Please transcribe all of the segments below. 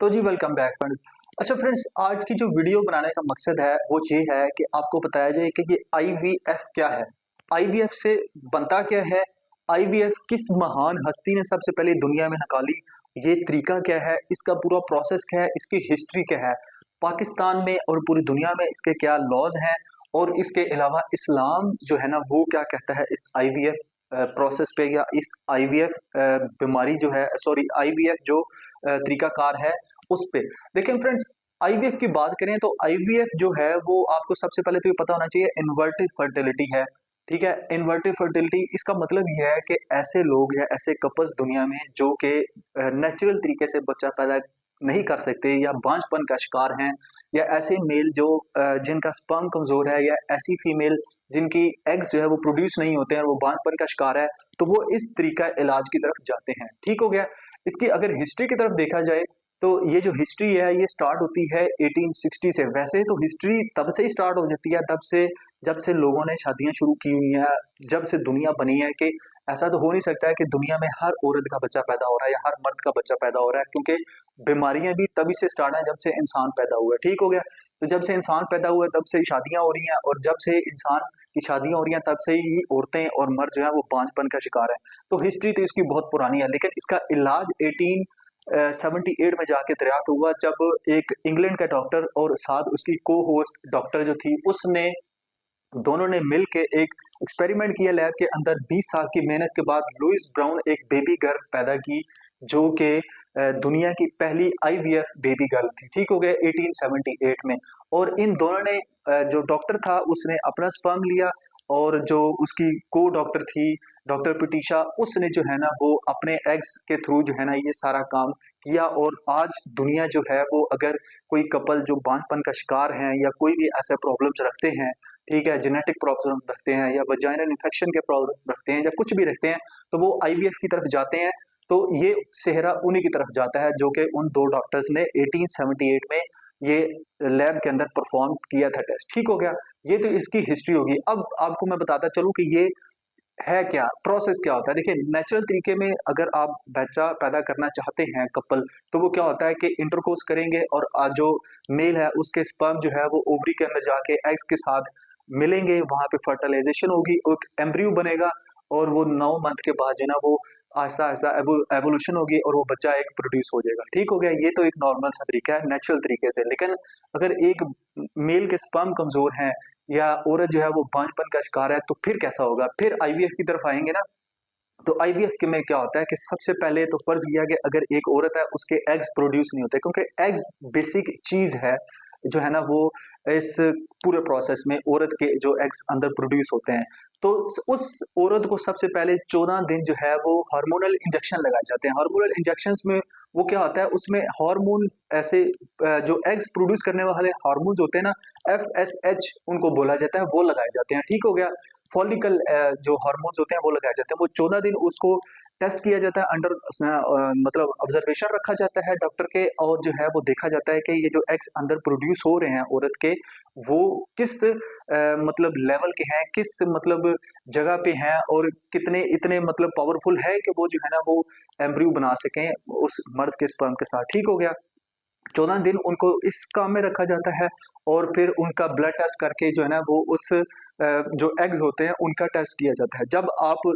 तो जी welcome back friends. अच्छा friends, आज की जो वीडियो बनाने का मकसद है वो ये है कि आपको बताया जाए कि ये आईवीएफ क्या है, आईवीएफ से बनता क्या है, आईवीएफ किस महान हस्ती ने सबसे पहले दुनिया में निकाली, ये तरीका क्या है, इसका पूरा प्रोसेस क्या है, इसकी हिस्ट्री क्या है, पाकिस्तान में और पूरी दुनिया में इसके क्या लॉज हैं, और इसके अलावा इस्लाम जो है ना वो क्या कहता है इस आईवीएफ प्रोसेस पे, या इस आईवीएफ बीमारी जो है, सॉरी आईवीएफ जो तरीकाकार है उस पे। लेकिन फ्रेंड्स, आईवीएफ की बात करें तो आईवीएफ जो है वो आपको सबसे पहले तो ये पता होना चाहिए इन्वर्टिव फर्टिलिटी है। ठीक है, इन्वर्टिव फर्टिलिटी इसका मतलब ये है कि ऐसे लोग या ऐसे कपल्स दुनिया में जो कि नेचुरल तरीके से बच्चा पैदा नहीं कर सकते या बांझपन का शिकार हैं, या ऐसे मेल जो जिनका स्पर्म कमजोर है, या ऐसी फीमेल जिनकी एग्स जो है वो प्रोड्यूस नहीं होते हैं और वो बांझपन का शिकार है, तो वो इस तरीका इलाज की तरफ जाते हैं। ठीक हो गया। इसकी अगर हिस्ट्री की तरफ देखा जाए तो ये जो हिस्ट्री है ये स्टार्ट होती है 1860 से। वैसे तो हिस्ट्री तब से ही स्टार्ट हो जाती है, तब से जब से लोगों ने शादियां शुरू की हुई हैं, जब से दुनिया बनी है। कि ऐसा तो हो नहीं सकता है कि दुनिया में हर औरत का बच्चा पैदा हो रहा है या हर मर्द का बच्चा पैदा हो रहा है, क्योंकि बीमारियां भी तभी से स्टार्ट है जब से इंसान पैदा हुआ है। ठीक हो गया। तो जब से इंसान पैदा हुआ है तब से शादियां हो रही हैं, और जब से इंसान की शादियां हो रही हैं तब से ही औरतें और मर्द जो है वो बांझपन का शिकार है। तो हिस्ट्री तो इसकी बहुत पुरानी है, लेकिन इसका इलाज 78 में जाके दरियाफ्त हुआ, जब एक इंग्लैंड का डॉक्टर और साथ उसकी को होस्ट डॉक्टर जो थी उसने, दोनों ने मिल के एक एक्सपेरिमेंट किया लैब के अंदर। 20 साल की मेहनत के बाद लुइस ब्राउन एक बेबी गर्ल पैदा की, जो कि दुनिया की पहली आईवीएफ बेबी गर्ल थी। ठीक हो गया, 1878 में। और इन दोनों ने, जो डॉक्टर था उसने अपना स्पर्म लिया, और जो उसकी को डॉक्टर थी डॉक्टर पिटीशा, उसने जो है ना वो अपने एग्स के थ्रू जो है ना ये सारा काम किया। और आज दुनिया जो है वो, अगर कोई कपल जो बांझपन का शिकार हैं या कोई भी ऐसे प्रॉब्लम्स रखते हैं, ठीक है, जेनेटिक प्रॉब्लम रखते हैं या वजाइनल इन्फेक्शन के प्रॉब्लम रखते हैं या कुछ भी रखते हैं, तो वो आईवीएफ की तरफ जाते हैं। तो ये सेहरा उन्हीं की तरफ जाता है जो कि उन दो डॉक्टर्स ने 1878 में ये लैब के अंदर परफॉर्म किया था टेस्ट। ठीक हो गया। ये तो इसकी हिस्ट्री होगी। अब आपको मैं बताता चलूं कि ये है क्या, प्रोसेस क्या होता है। देखिए, नेचुरल तरीके में अगर आप बच्चा पैदा करना चाहते हैं कपल, तो वो क्या होता है कि इंटरकोर्स करेंगे, और जो मेल है उसके स्पर्म जो है वो ओवरी के अंदर जाके एग्स के साथ मिलेंगे, वहां पे फर्टिलाइजेशन होगी, एक एम्ब्रियो बनेगा, और वो 9 मंथ के बाद जो ना वो आहिस्ता आहिस्ता एवोल्यूशन होगी और वो बच्चा एक प्रोड्यूस हो जाएगा। ठीक हो गया। ये तो एक नॉर्मल सा तरीका है नेचुरल तरीके से। लेकिन अगर एक मेल के स्पर्म कमजोर हैं या औरत जो है वो बांझपन का शिकार है, तो फिर कैसा होगा। फिर आईवीएफ की तरफ आएंगे ना, तो आईवीएफ के में क्या होता है कि सबसे पहले तो फर्ज लिया कि अगर एक औरत है उसके एग्स प्रोड्यूस नहीं होते, क्योंकि एग्स बेसिक चीज है जो है ना वो इस पूरे प्रोसेस में औरत के जो एग्स अंदर प्रोड्यूस होते हैं, तो उस औरत को सबसे पहले 14 दिन जो है वो हार्मोनल इंजेक्शन लगाए जाते हैं। हार्मोनल इंजेक्शंस में वो क्या होता है, उसमें हार्मोन ऐसे जो एग्स प्रोड्यूस करने वाले हार्मोन्स होते हैं ना, एफएसएच उनको बोला जाता है, वो लगाए जाते हैं। ठीक हो गया। फॉलिकल जो हार्मोन्स होते हैं वो लगाए जाते हैं। वो 14 दिन उसको टेस्ट किया जाता है, अंडर मतलब ऑब्जर्वेशन रखा जाता है डॉक्टर के, और जो है वो देखा जाता है कि ये जो एग्स अंदर प्रोड्यूस हो रहे हैं औरत के, वो किस मतलब लेवल के हैं, किस मतलब जगह पे हैं, और कितने इतने मतलब पावरफुल है कि वो जो है ना वो एम्ब्रियो बना सकें उस मर्द के स्पर्म के साथ। ठीक हो गया। 14 दिन उनको इस काम में रखा जाता है, और फिर उनका ब्लड टेस्ट करके जो है ना वो उस जो एग्स होते हैं उनका टेस्ट किया जाता है। जब आप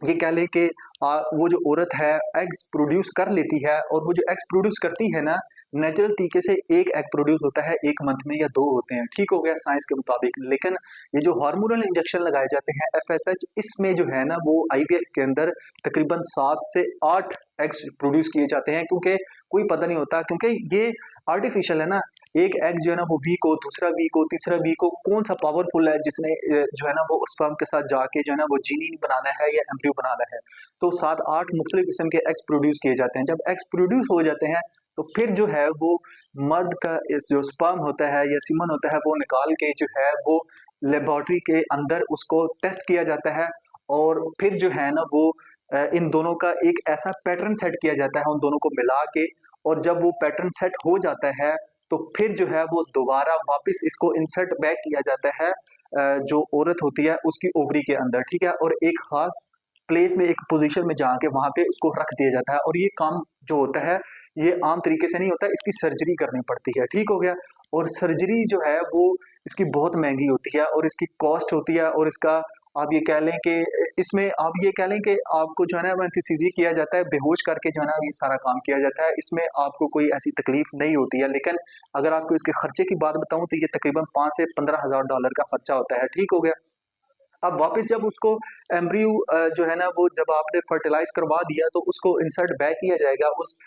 ये कह लें कि वो जो औरत है एग्स प्रोड्यूस कर लेती है, और वो जो एग्स प्रोड्यूस करती है ना, नेचुरल तरीके से एक एग प्रोड्यूस होता है एक मंथ में, या दो होते हैं। ठीक हो गया साइंस के मुताबिक। लेकिन ये जो हार्मोनल इंजेक्शन लगाए जाते हैं एफएसएच, इसमें जो है ना वो आईवीएफ के अंदर तकरीबन 7 से 8 एग्स प्रोड्यूस किए जाते हैं, क्योंकि कोई पता नहीं होता, क्योंकि ये आर्टिफिशियल है ना। एक एग जो है ना वो वीक हो, दूसरा वीक हो, तीसरा वीक हो, कौन सा पावरफुल है जिसने जो है ना वो स्पर्म के साथ जाके जो है ना वो जीनी बनाना है या एम्ब्रियो बनाना है। तो 7-8 मुख्तलिफ किस्म के एग्स प्रोड्यूस किए जाते हैं। जब एग्स प्रोड्यूस हो जाते हैं तो फिर जो है वो मर्द का इस जो स्पर्म होता है या सीमन होता है वो निकाल के जो है वो लेबोरेटरी के अंदर उसको टेस्ट किया जाता है, और फिर जो है ना वो इन दोनों का एक ऐसा पैटर्न सेट किया जाता है उन दोनों को मिला के। और जब वो पैटर्न सेट हो जाता है तो फिर जो है वो दोबारा वापस इसको इंसर्ट बैक किया जाता है जो औरत होती है उसकी ओवरी के अंदर। ठीक है। और एक खास प्लेस में, एक पोजीशन में जाके वहां पे उसको रख दिया जाता है। और ये काम जो होता है ये आम तरीके से नहीं होता, इसकी सर्जरी करनी पड़ती है, ठीक हो गया। और सर्जरी जो है वो इसकी बहुत महंगी होती है और इसकी कॉस्ट होती है, और इसका आप ये कह लें कि इसमें आप ये कह लें कि आपको जो है ना एनेस्थीसिया किया जाता है, बेहोश करके जो है ना ये सारा काम किया जाता है। इसमें आपको कोई ऐसी तकलीफ नहीं होती है, लेकिन अगर आपको इसके खर्चे की बात बताऊं तो ये तकरीबन 5 से 15 हज़ार डॉलर का खर्चा होता है, ठीक हो गया। अब वापस जब उसको एम्ब्रियो जो है ना वो जब आपने फर्टिलाइज करवा दिया तो उसको इंसर्ट बैक किया जाएगा उस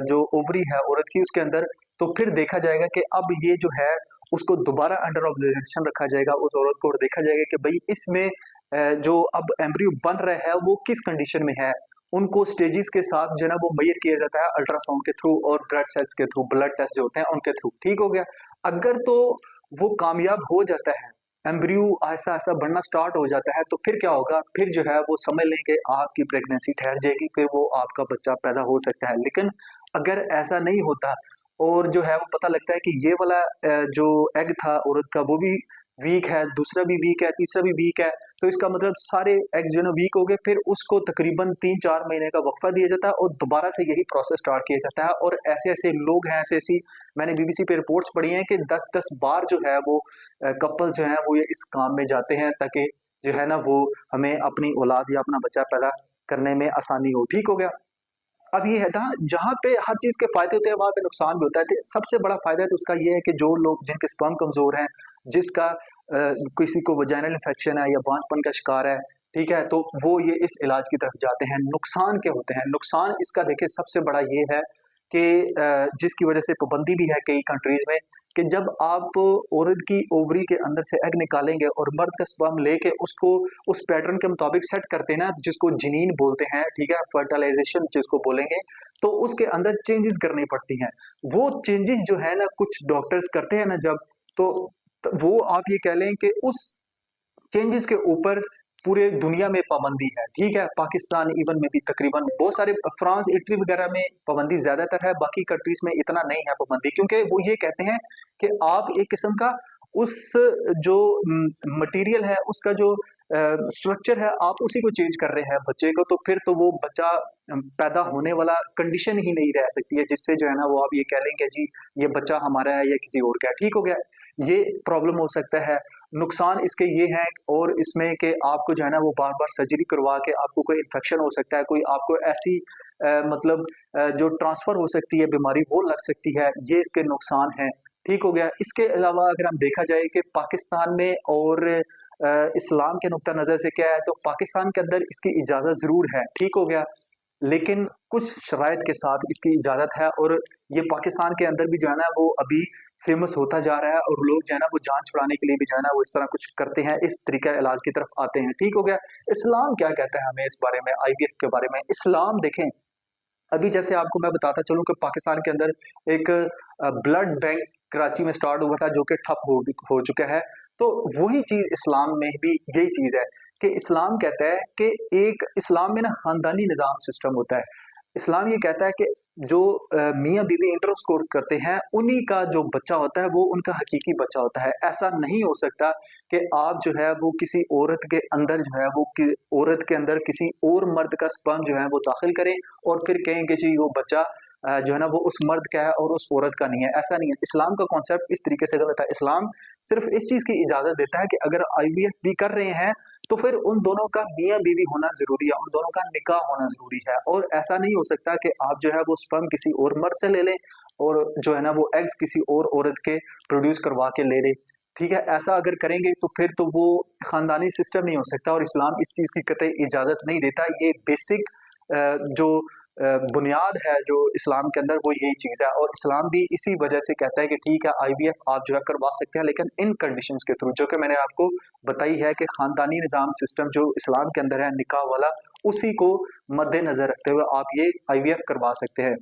जो ओवरी है औरत की उसके अंदर। तो फिर देखा जाएगा कि अब ये जो है उसको दोबारा अंडर ऑब्जर्वेशन रखा जाएगा उस औरत को, और देखा जाएगा कि भाई इसमें जो अब एम्ब्रियो बन रहा है वो किस कंडीशन में है। उनको स्टेजेस के साथ जो है ना वो मेजर किया जाता है अल्ट्रासाउंड के थ्रू और ब्लड सेल्स के थ्रू, ब्लड टेस्ट जो होते हैं उनके थ्रू, ठीक हो गया। अगर तो वो कामयाब हो जाता है, एम्ब्रियो ऐसा ऐसा बढ़ना स्टार्ट हो जाता है, तो फिर क्या होगा, फिर जो है वो समझ लें कि आपकी प्रेगनेंसी ठहर जाएगी, फिर वो आपका बच्चा पैदा हो सकता है। लेकिन अगर ऐसा नहीं होता और जो है वो पता लगता है कि ये वाला जो एग था औरत का वो भी वीक है, दूसरा भी वीक है, तीसरा भी वीक है, तो इसका मतलब सारे एग्स जो है ना वीक हो गए। फिर उसको तकरीबन 3-4 महीने का वक्फा दिया जाता है और दोबारा से यही प्रोसेस स्टार्ट किया जाता है। और ऐसे ऐसे लोग हैं, ऐसी ऐसी मैंने बीबीसी पे रिपोर्ट्स पढ़ी हैं कि 10-10 बार जो है वो कपल जो है वो ये इस काम में जाते हैं ताकि जो है ना वो हमें अपनी औलाद या अपना बच्चा पैदा करने में आसानी हो, ठीक हो गया। अब ये है था जहाँ पे हर चीज़ के फ़ायदे होते हैं वहाँ पे नुकसान भी होता है। तो सबसे बड़ा फ़ायदा तो उसका ये है कि जो लोग जिनके स्पर्म कमज़ोर हैं, जिसका किसी को वजाइनल इन्फेक्शन है या बांझपन का शिकार है, ठीक है? तो वो ये इस इलाज की तरफ जाते हैं। नुकसान क्या होते हैं? नुकसान इसका देखिए सबसे बड़ा ये है कि जिसकी वजह से पाबंदी भी है कई कंट्रीज़ में कि जब आप औरत की ओवरी के अंदर से एग निकालेंगे और मर्द का स्पर्म लेके उसको उस पैटर्न के मुताबिक सेट करते हैं ना, जिसको जिनीन बोलते हैं, ठीक है, फर्टिलाइजेशन जिसको बोलेंगे, तो उसके अंदर चेंजेस करनी पड़ती हैं। वो चेंजेस जो है ना कुछ डॉक्टर्स करते हैं ना जब, तो वो आप ये कह लें कि उस चेंजेस के ऊपर पूरे दुनिया में पाबंदी है, ठीक है। पाकिस्तान इवन में भी तकरीबन बहुत सारे फ्रांस, इटली वगैरह में पाबंदी ज्यादातर है, बाकी कंट्रीज में इतना नहीं है पाबंदी, क्योंकि वो ये कहते हैं कि आप एक किस्म का उस जो मटेरियल है उसका जो स्ट्रक्चर है आप उसी को चेंज कर रहे हैं बच्चे को, तो फिर तो वो बच्चा पैदा होने वाला कंडीशन ही नहीं रह सकती है जिससे जो है ना वो आप ये कह लें कि जी ये बच्चा हमारा है या किसी और का है, ठीक हो गया। ये प्रॉब्लम हो सकता है। नुकसान इसके ये हैं और इसमें कि आपको जो है ना वो बार बार सर्जरी करवा के आपको कोई इन्फेक्शन हो सकता है, कोई आपको ऐसी मतलब जो ट्रांसफर हो सकती है बीमारी वो लग सकती है, ये इसके नुकसान हैं, ठीक हो गया। इसके अलावा अगर हम देखा जाए कि पाकिस्तान में और इस्लाम के नुक्ता नज़र से क्या है, तो पाकिस्तान के अंदर इसकी इजाज़त ज़रूर है, ठीक हो गया, लेकिन कुछ शराइत के साथ इसकी इजाज़त है। और ये पाकिस्तान के अंदर भी जो है ना वो अभी फेमस होता जा रहा है और लोग जो है ना वो जान छुड़ाने के लिए भी जो है ना वो इस तरह कुछ करते हैं, इस तरीका इलाज की तरफ आते हैं, ठीक हो गया। इस्लाम क्या कहता है हमें इस बारे में, आईवीएफ के बारे में? इस्लाम देखें, अभी जैसे आपको मैं बताता चलूँ कि पाकिस्तान के अंदर एक ब्लड बैंक कराची में स्टार्ट हुआ था जो कि ठप हो चुका है, तो वही चीज़ इस्लाम में भी यही चीज़ है कि इस्लाम कहता है कि एक इस्लाम में ना ख़ानदानी निज़ाम सिस्टम होता है। इस्लाम ये कहता है कि जो मियाँ बीवी इंटरकोर्स करते हैं उन्हीं का जो बच्चा होता है वो उनका हकीकी बच्चा होता है। ऐसा नहीं हो सकता कि आप जो है वो किसी औरत के अंदर जो है वो औरत के अंदर किसी और मर्द का स्पर्म जो है वो दाखिल करें और फिर कहें कि जी वो बच्चा जो है ना वो उस मर्द का है और उस औरत का नहीं है। ऐसा नहीं है, इस्लाम का कॉन्सेप्ट इस तरीके से गलत है। इस्लाम सिर्फ इस चीज़ की इजाज़त देता है कि अगर आईवीएफ भी कर रहे हैं तो फिर उन दोनों का मियाँ बीवी होना ज़रूरी है, उन दोनों का निकाह होना ज़रूरी है। और ऐसा नहीं हो सकता कि आप जो है वो स्पर्म किसी और मर्द से ले लें और जो है ना वो एग्स किसी और औरत के प्रोड्यूस करवा के ले लें, ठीक है। ऐसा अगर करेंगे तो फिर तो वो ख़ानदानी सिस्टम नहीं हो सकता और इस्लाम इस चीज़ की कतई इजाज़त नहीं देता। ये बेसिक जो बुनियाद है जो इस्लाम के अंदर वो यही चीज़ है और इस्लाम भी इसी वजह से कहता है कि ठीक है आईवीएफ आप जो है करवा सकते हैं, लेकिन इन कंडीशंस के थ्रू जो कि मैंने आपको बताई है कि ख़ानदानी निज़ाम सिस्टम जो इस्लाम के अंदर है निकाह वाला, उसी को मद्देनज़र रखते हुए आप ये आईवीएफ करवा सकते हैं।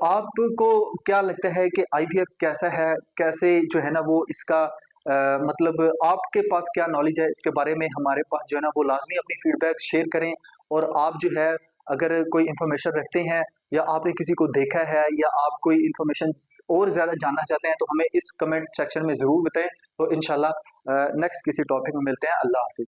आपको क्या लगता है कि आईवीएफ कैसा है, कैसे जो है ना वो इसका मतलब आपके पास क्या नॉलेज है इसके बारे में, हमारे पास जो है ना वो लाजमी अपनी फीडबैक शेयर करें। और आप जो है अगर कोई इन्फॉर्मेशन रखते हैं या आपने किसी को देखा है या आप कोई इन्फॉर्मेशन और ज़्यादा जानना चाहते हैं तो हमें इस कमेंट सेक्शन में ज़रूर बताएं। तो इंशाल्लाह नेक्स्ट किसी टॉपिक में मिलते हैं। अल्लाह हाफिज़।